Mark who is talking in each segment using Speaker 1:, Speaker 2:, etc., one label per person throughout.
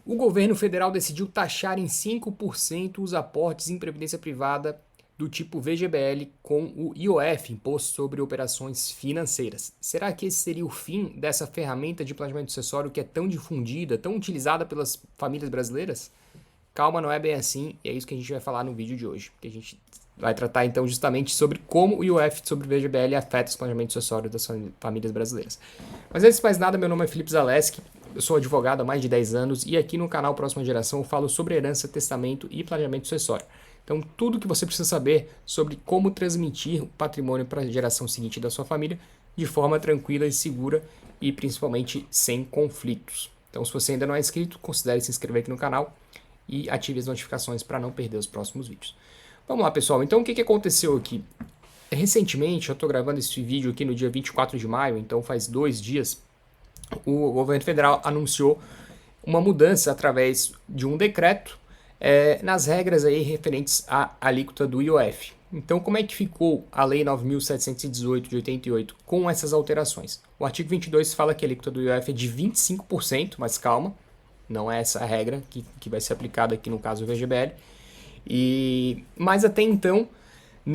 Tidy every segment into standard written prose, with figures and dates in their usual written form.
Speaker 1: O governo federal decidiu taxar em 5% os aportes em previdência privada do tipo VGBL com o IOF, Imposto sobre Operações Financeiras. Será que esse seria o fim dessa ferramenta de planejamento sucessório que é tão difundida, tão utilizada pelas famílias brasileiras? Calma, não é bem assim, e é isso que a gente vai falar no vídeo de hoje. Que a gente vai tratar então justamente sobre como o IOF sobre o VGBL afeta os planejamentos sucessórios das famílias brasileiras. Mas antes de mais nada, meu nome é Felipe Zaleski, eu sou advogado há mais de 10 anos e aqui no canal Próxima Geração eu falo sobre herança, testamento e planejamento sucessório. Então, tudo que você precisa saber sobre como transmitir o patrimônio para a geração seguinte da sua família de forma tranquila e segura e principalmente sem conflitos. Então, se você ainda não é inscrito, considere se inscrever aqui no canal e ative as notificações para não perder os próximos vídeos. Vamos lá, pessoal. Então, o que aconteceu aqui? Recentemente, eu estou gravando esse vídeo aqui no dia 24 de maio, então faz 2 dias, o governo federal anunciou uma mudança através de um decreto nas regras aí referentes à alíquota do IOF. Então, como é que ficou a Lei 9.718 de 88 com essas alterações? O artigo 22 fala que a alíquota do IOF é de 25%, mas calma, não é essa a regra que vai ser aplicada aqui no caso do VGBL. Mas até então,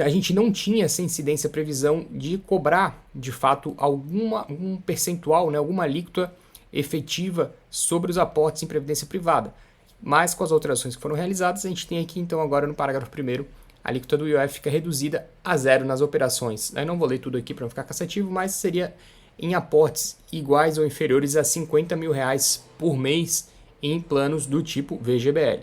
Speaker 1: a gente não tinha essa incidência, previsão de cobrar, de fato, algum percentual, né, alguma alíquota efetiva sobre os aportes em previdência privada. Mas com as alterações que foram realizadas, a gente tem aqui então agora no parágrafo 1º, a alíquota do IOF fica reduzida a 0 nas operações. Eu não vou ler tudo aqui para não ficar cansativo, mas seria em aportes iguais ou inferiores a R$50 mil por mês em planos do tipo VGBL.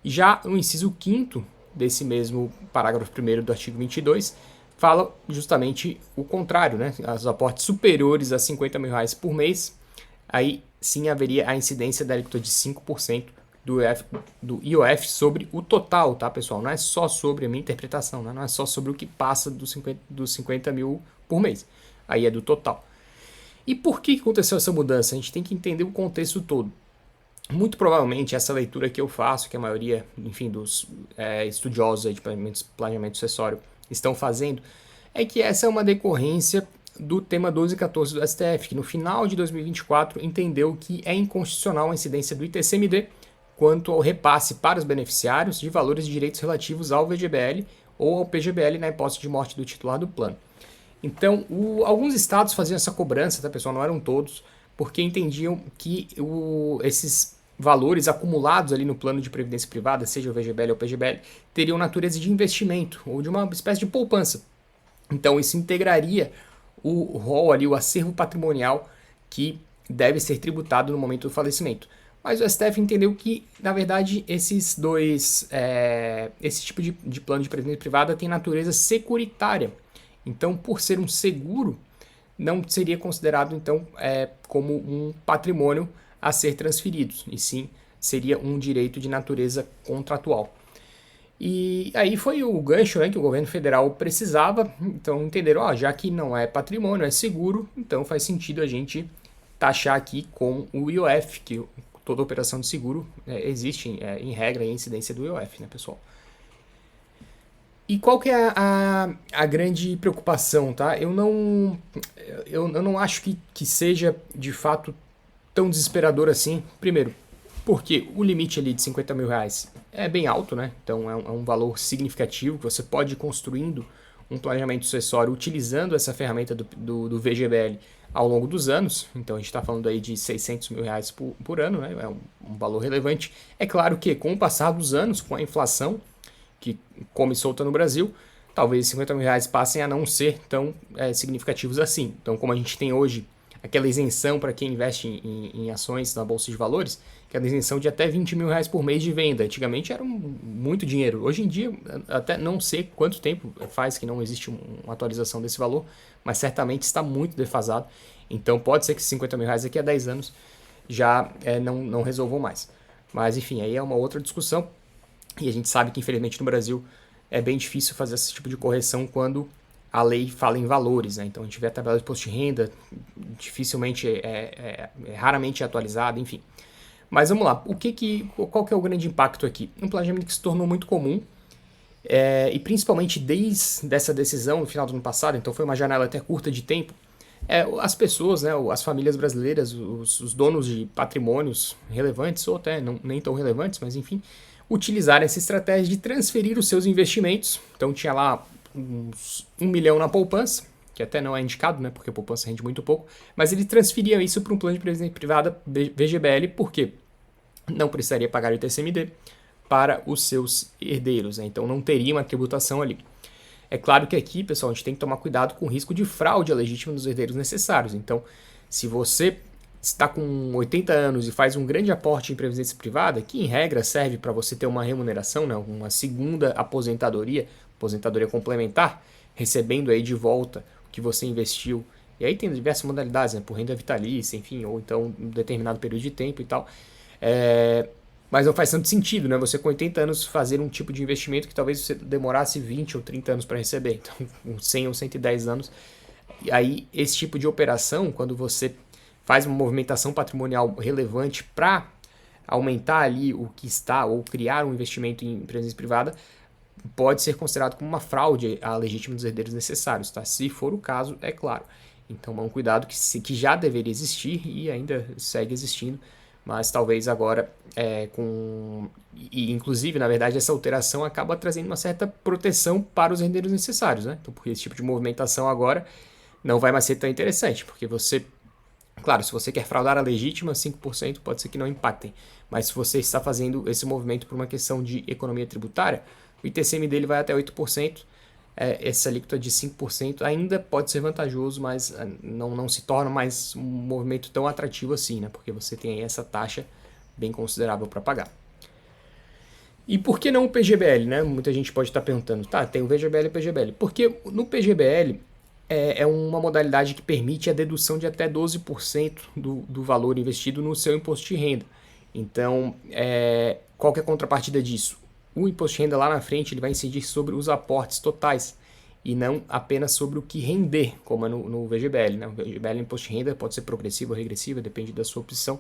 Speaker 1: E já o inciso 5º desse mesmo parágrafo 1º do artigo 22 fala justamente o contrário, né? Os aportes superiores a R$50 mil por mês, aí sim haveria a incidência da alíquota de 5% do IOF sobre o total, tá, pessoal? Não é só sobre a minha interpretação, né? Não é só sobre o que passa dos 50 mil por mês. Aí é do total. E por que aconteceu essa mudança? A gente tem que entender o contexto todo. Muito provavelmente essa leitura que eu faço, que a maioria, enfim, dos estudiosos aí de planejamento sucessório estão fazendo, é que essa é uma decorrência do tema 12 e 14 do STF, que no final de 2024 entendeu que é inconstitucional a incidência do ITCMD quanto ao repasse para os beneficiários de valores de direitos relativos ao VGBL ou ao PGBL na hipótese de morte do titular do plano. Então, alguns estados faziam essa cobrança, tá, pessoal? Não eram todos, porque entendiam que esses valores acumulados ali no plano de previdência privada, seja o VGBL ou o PGBL, teriam natureza de investimento ou de uma espécie de poupança. Então, isso integraria o rol ali, o acervo patrimonial que deve ser tributado no momento do falecimento. Mas o STF entendeu que, na verdade, esse tipo de plano de previdência privada tem natureza securitária. Então, por ser um seguro, não seria considerado, então, como um patrimônio a ser transferido, e sim seria um direito de natureza contratual. E aí foi o gancho, né, que o governo federal precisava, então entenderam, já que não é patrimônio, é seguro, então faz sentido a gente taxar aqui com o IOF, que toda operação de seguro existe em regra em incidência do IOF, né, pessoal? E qual que é a grande preocupação, tá? Eu não acho que seja, de fato, tão desesperador assim. Primeiro, porque o limite ali de R$50 mil é bem alto, né? Então é um valor significativo que você pode ir construindo um planejamento sucessório utilizando essa ferramenta do VGBL ao longo dos anos. Então a gente está falando aí de R$600 mil por ano, né? É um valor relevante. É claro que com o passar dos anos, com a inflação que come solta no Brasil, talvez R$50 mil passem a não ser tão significativos assim. Então, como a gente tem hoje aquela isenção para quem investe em ações na Bolsa de Valores, aquela isenção de até R$20 mil por mês de venda. Antigamente era muito dinheiro. Hoje em dia, até não sei quanto tempo faz que não existe uma atualização desse valor, mas certamente está muito defasado. Então, pode ser que R$50 mil daqui a 10 anos já não resolvam mais. Mas, enfim, aí é uma outra discussão. E a gente sabe que, infelizmente, no Brasil é bem difícil fazer esse tipo de correção qual a lei fala em valores, né? Então, a gente vê a tabela de imposto de renda, dificilmente, raramente é atualizada, enfim. Mas vamos lá, qual que é o grande impacto aqui? Um planejamento que se tornou muito comum, e principalmente desde essa decisão no final do ano passado, então foi uma janela até curta de tempo, As pessoas, né, as famílias brasileiras, os donos de patrimônios relevantes, ou até não, nem tão relevantes, mas enfim, utilizaram essa estratégia de transferir os seus investimentos. Então tinha lá uns 1 milhão na poupança, que até não é indicado, né, porque a poupança rende muito pouco, mas ele transferia isso para um plano de previdência privada VGBL, porque não precisaria pagar o ITCMD para os seus herdeiros, né, então não teria uma tributação ali. É claro que aqui, pessoal, a gente tem que tomar cuidado com o risco de fraude à legítima dos herdeiros necessários. Então, se você está com 80 anos e faz um grande aporte em previdência privada, que em regra serve para você ter uma remuneração, né, uma segunda aposentadoria complementar, recebendo aí de volta o que você investiu. E aí tem diversas modalidades, né, por renda vitalícia, enfim, ou então um determinado período de tempo e tal. Mas não faz tanto sentido, né? Você com 80 anos fazer um tipo de investimento que talvez você demorasse 20 ou 30 anos para receber. Então, com 100 ou 110 anos. E aí, esse tipo de operação, quando você faz uma movimentação patrimonial relevante para aumentar ali o que está, ou criar um investimento em previdência privada, pode ser considerado como uma fraude à legítima dos herdeiros necessários, tá? Se for o caso, é claro. Então, é um cuidado que já deveria existir e ainda segue existindo, mas talvez agora e inclusive, na verdade, essa alteração acaba trazendo uma certa proteção para os herdeiros necessários, né? Então, porque esse tipo de movimentação agora não vai mais ser tão interessante, porque você, claro, se você quer fraudar a legítima, 5% pode ser que não impactem, mas se você está fazendo esse movimento por uma questão de economia tributária, o ITCM dele vai até 8%, essa alíquota de 5% ainda pode ser vantajoso, mas não se torna mais um movimento tão atrativo assim, né? Porque você tem aí essa taxa bem considerável para pagar. E por que não o PGBL, né? Muita gente pode estar perguntando, tá, tem o VGBL e o PGBL. Porque no PGBL é uma modalidade que permite a dedução de até 12% do valor investido no seu imposto de renda. Então, qual que é a contrapartida disso? O imposto de renda lá na frente ele vai incidir sobre os aportes totais e não apenas sobre o que render, como é no VGBL. Né? O VGBL, o imposto de renda, pode ser progressivo ou regressivo, depende da sua opção.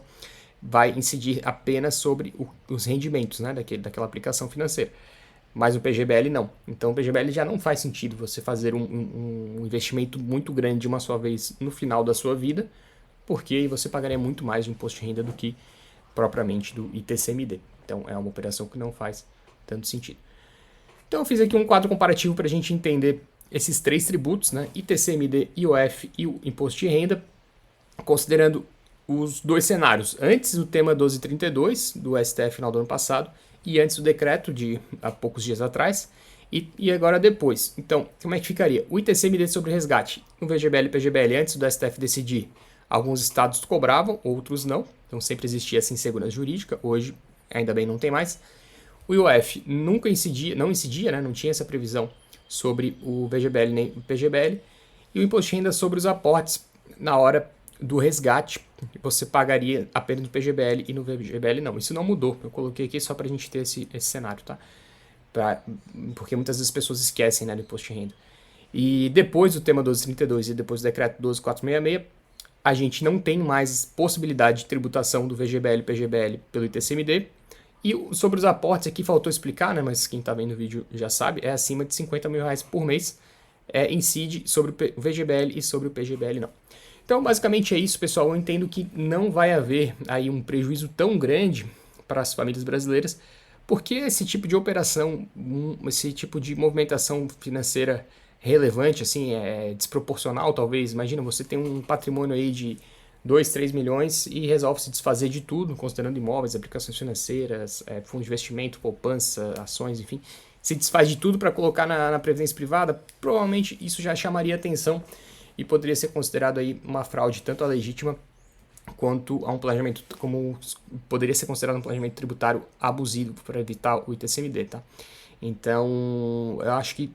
Speaker 1: Vai incidir apenas sobre os rendimentos, né, daquela aplicação financeira. Mas o PGBL não. Então o PGBL já não faz sentido você fazer um investimento muito grande de uma só vez no final da sua vida, porque você pagaria muito mais de imposto de renda do que propriamente do ITCMD. Então é uma operação que não faz tanto sentido. Então eu fiz aqui um quadro comparativo para a gente entender esses três tributos, né? ITCMD, IOF e o imposto de renda, considerando os dois cenários. Antes do tema 1232 do STF final do ano passado e antes do decreto de há poucos dias atrás e agora depois. Então, como é que ficaria? O ITCMD sobre resgate, no VGBL e PGBL, antes do STF decidir, alguns estados cobravam, outros não. Então sempre existia essa insegurança jurídica, hoje ainda bem não tem mais. O IOF nunca incidia, né, não tinha essa previsão sobre o VGBL nem o PGBL. E o imposto de renda sobre os aportes na hora do resgate, você pagaria apenas no PGBL e no VGBL não. Isso não mudou, eu coloquei aqui só para a gente ter esse cenário, tá? Porque muitas vezes as pessoas esquecem, né, do imposto de renda. E depois do tema 1232 e depois do decreto 12466, a gente não tem mais possibilidade de tributação do VGBL e PGBL pelo ITCMD. E sobre os aportes, aqui faltou explicar, né, mas quem está vendo o vídeo já sabe, é acima de 50 mil reais por mês, incide sobre o VGBL e sobre o PGBL não. Então, basicamente é isso, pessoal. Eu entendo que não vai haver aí um prejuízo tão grande para as famílias brasileiras, porque esse tipo de operação, esse tipo de movimentação financeira relevante, assim, é desproporcional, talvez. Imagina, você tem um patrimônio aí de 2, 3 milhões e resolve se desfazer de tudo, considerando imóveis, aplicações financeiras, fundos de investimento, poupança, ações, enfim. Se desfaz de tudo para colocar na previdência privada, provavelmente isso já chamaria atenção e poderia ser considerado aí uma fraude tanto à legítima quanto a um planejamento, como poderia ser considerado um planejamento tributário abusivo para evitar o ITCMD, tá? Então, eu acho que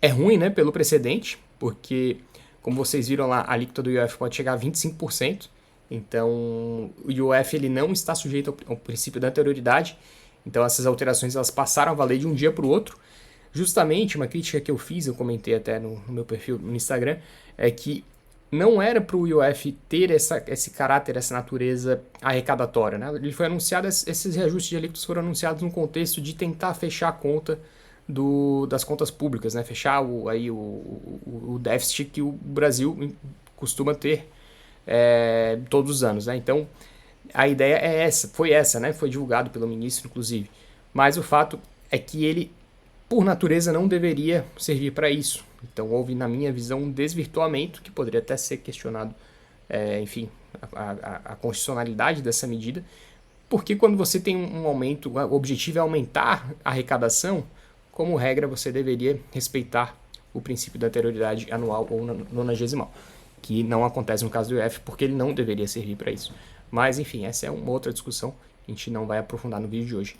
Speaker 1: é ruim, né, pelo precedente, porque, como vocês viram lá, a alíquota do IOF pode chegar a 25%, então o IOF ele não está sujeito ao princípio da anterioridade, então essas alterações elas passaram a valer de um dia para o outro. Justamente, uma crítica que eu fiz, eu comentei até no meu perfil no Instagram, é que não era para o IOF ter esse caráter, essa natureza arrecadatória, né? Ele foi anunciado, esses reajustes de alíquotas foram anunciados no contexto de tentar fechar a conta das contas públicas, né? Fechar o déficit que o Brasil costuma ter todos os anos, né? Então, a ideia é essa, né? Foi divulgado pelo ministro, inclusive. Mas o fato é que ele, por natureza, não deveria servir para isso. Então, houve, na minha visão, um desvirtuamento que poderia até ser questionado, enfim, a constitucionalidade dessa medida, porque quando você tem um aumento, o objetivo é aumentar a arrecadação, como regra, você deveria respeitar o princípio da anterioridade anual ou nonagesimal, que não acontece no caso do IOF, porque ele não deveria servir para isso. Mas, enfim, essa é uma outra discussão que a gente não vai aprofundar no vídeo de hoje.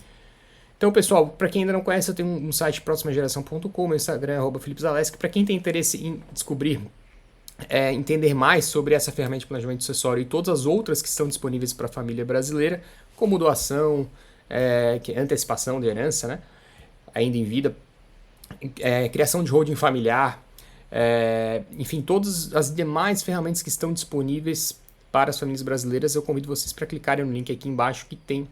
Speaker 1: Então, pessoal, para quem ainda não conhece, eu tenho um site proximageração.com, meu Instagram é @FelipeZaleski. Para quem tem interesse em descobrir, entender mais sobre essa ferramenta de planejamento sucessório e todas as outras que estão disponíveis para a família brasileira, como doação, antecipação de herança, né, ainda em vida, criação de holding familiar, enfim, todas as demais ferramentas que estão disponíveis para as famílias brasileiras, eu convido vocês para clicarem no link aqui embaixo que tem.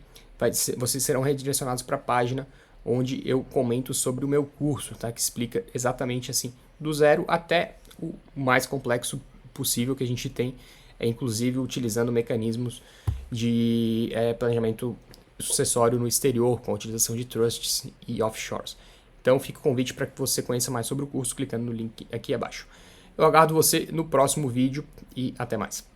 Speaker 1: Vocês serão redirecionados para a página onde eu comento sobre o meu curso, tá? Que explica exatamente assim, do zero até o mais complexo possível que a gente tem, inclusive utilizando mecanismos de planejamento sucessório no exterior, com a utilização de trusts e offshores. Então fica o convite para que você conheça mais sobre o curso clicando no link aqui abaixo. Eu aguardo você no próximo vídeo e até mais.